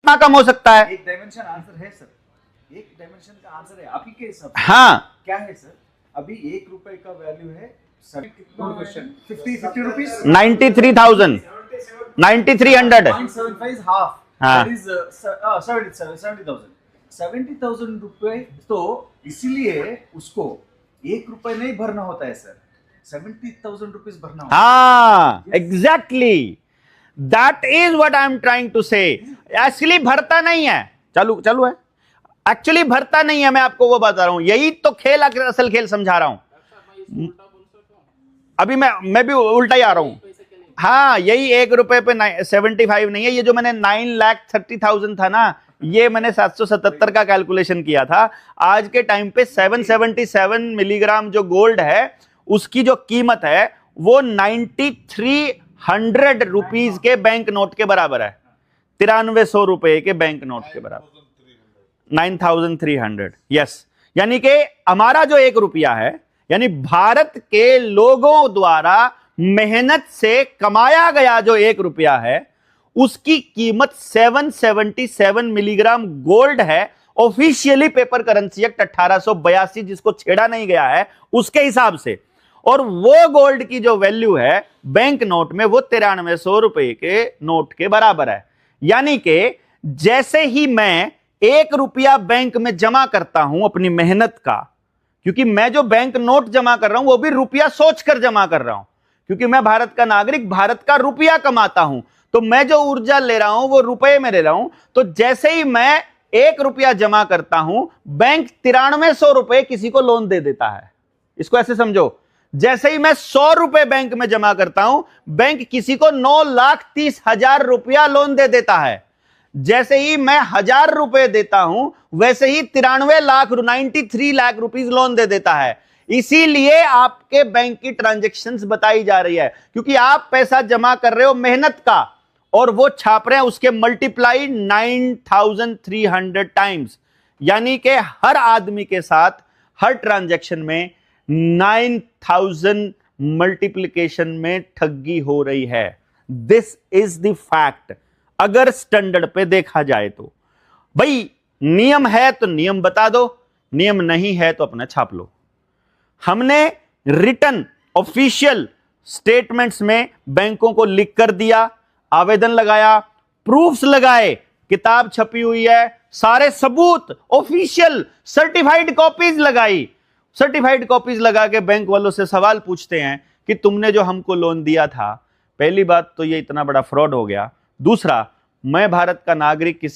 कितना कम हो सकता है? एक डायमेंशन आंसर है सर, एक डायमेंशन का आंसर है आपकी के हिसाब से। हाँ, क्या है सर? अभी 1 रुपए का वैल्यू है कितना? 50 रुपीज, 93,000, 9300। 0.75 is half. हाँ। That is 70,000 70,000 रुपए। तो इसीलिए उसको 1 रुपए नहीं भरना होता है सर, 70,000 रुपीज भरना होता है। हाँ, exactly, that is what I am trying to से। एक्चुअली भरता नहीं है, चालू चालू है, एक्चुअली भरता नहीं है, मैं आपको वो बता रहा हूं, यही तो खेल, असल खेल समझा रहा हूं। अभी मैं भी उल्टा ही आ रहा हूं। हाँ, यही 1 रुपए पे 75 नहीं है, ये जो मैंने 9,30,000 था ना, ये मैंने 777 का कैलकुलेशन किया था। आज के टाइम पे 777 मिलीग्राम जो गोल्ड है उसकी जो कीमत है वो 9300 रुपीज के बैंक नोट के बराबर है, 9300 रुपए के बैंक नोट के बराबर, 9300। यस, यानी कि हमारा जो 1 रुपया है, यानी भारत के लोगों द्वारा मेहनत से कमाया गया जो 1 रुपया है, उसकी कीमत 777 मिलीग्राम गोल्ड है। ऑफिशियली पेपर करेंसी एक्ट 1882 जिसको छेड़ा नहीं गया है उसके हिसाब से, और वो गोल्ड की जो वैल्यू है बैंक नोट में वो 9300 रुपए के नोट के बराबर है। यानी कि जैसे ही मैं 1 रुपया बैंक में जमा करता हूं अपनी मेहनत का, क्योंकि मैं जो बैंक नोट जमा कर रहा हूं वो भी रुपया सोचकर जमा कर रहा हूं, क्योंकि मैं भारत का नागरिक, भारत का रुपया कमाता हूं, तो मैं जो ऊर्जा ले रहा हूं वो रुपए में ले रहा हूं। तो जैसे ही मैं 1 रुपया जमा करता हूं, बैंक 9300 रुपए किसी को लोन दे देता है। इसको ऐसे समझो, जैसे ही मैं 100 रुपए बैंक में जमा करता हूं, बैंक किसी को 9,30,000 रुपया लोन दे देता है। जैसे ही मैं 1000 रुपए देता हूं, वैसे ही 93 लाख रुपीस लोन दे देता है। इसीलिए आपके बैंक की ट्रांजैक्शंस बताई जा रही है, क्योंकि आप पैसा जमा कर रहे हो मेहनत का, और वो छाप रहे हैं उसके मल्टीप्लाई 9300 टाइम्स, यानी कि हर आदमी के साथ हर ट्रांजैक्शन में 9000 मल्टीप्लिकेशन में ठगी हो रही है। This is the fact. अगर स्टैंडर्ड पे देखा जाए तो भाई नियम है तो नियम बता दो, नियम नहीं है तो अपना छाप लो। हमने रिटन ऑफिशियल स्टेटमेंट्स में बैंकों को लिख कर दिया, आवेदन लगाया, प्रूफ्स लगाए, किताब छपी हुई है, सारे सबूत ऑफिशियल सर्टिफाइड कॉपीज लगाई। सर्टिफाइड कॉपीज लगा के बैंक वालों से सवाल पूछते हैं कि तुमने जो हमको लोन दिया था, पहली बात तो ये इतना बड़ा फ्रॉड हो गया, दूसरा मैं भारत का नागरिक किसी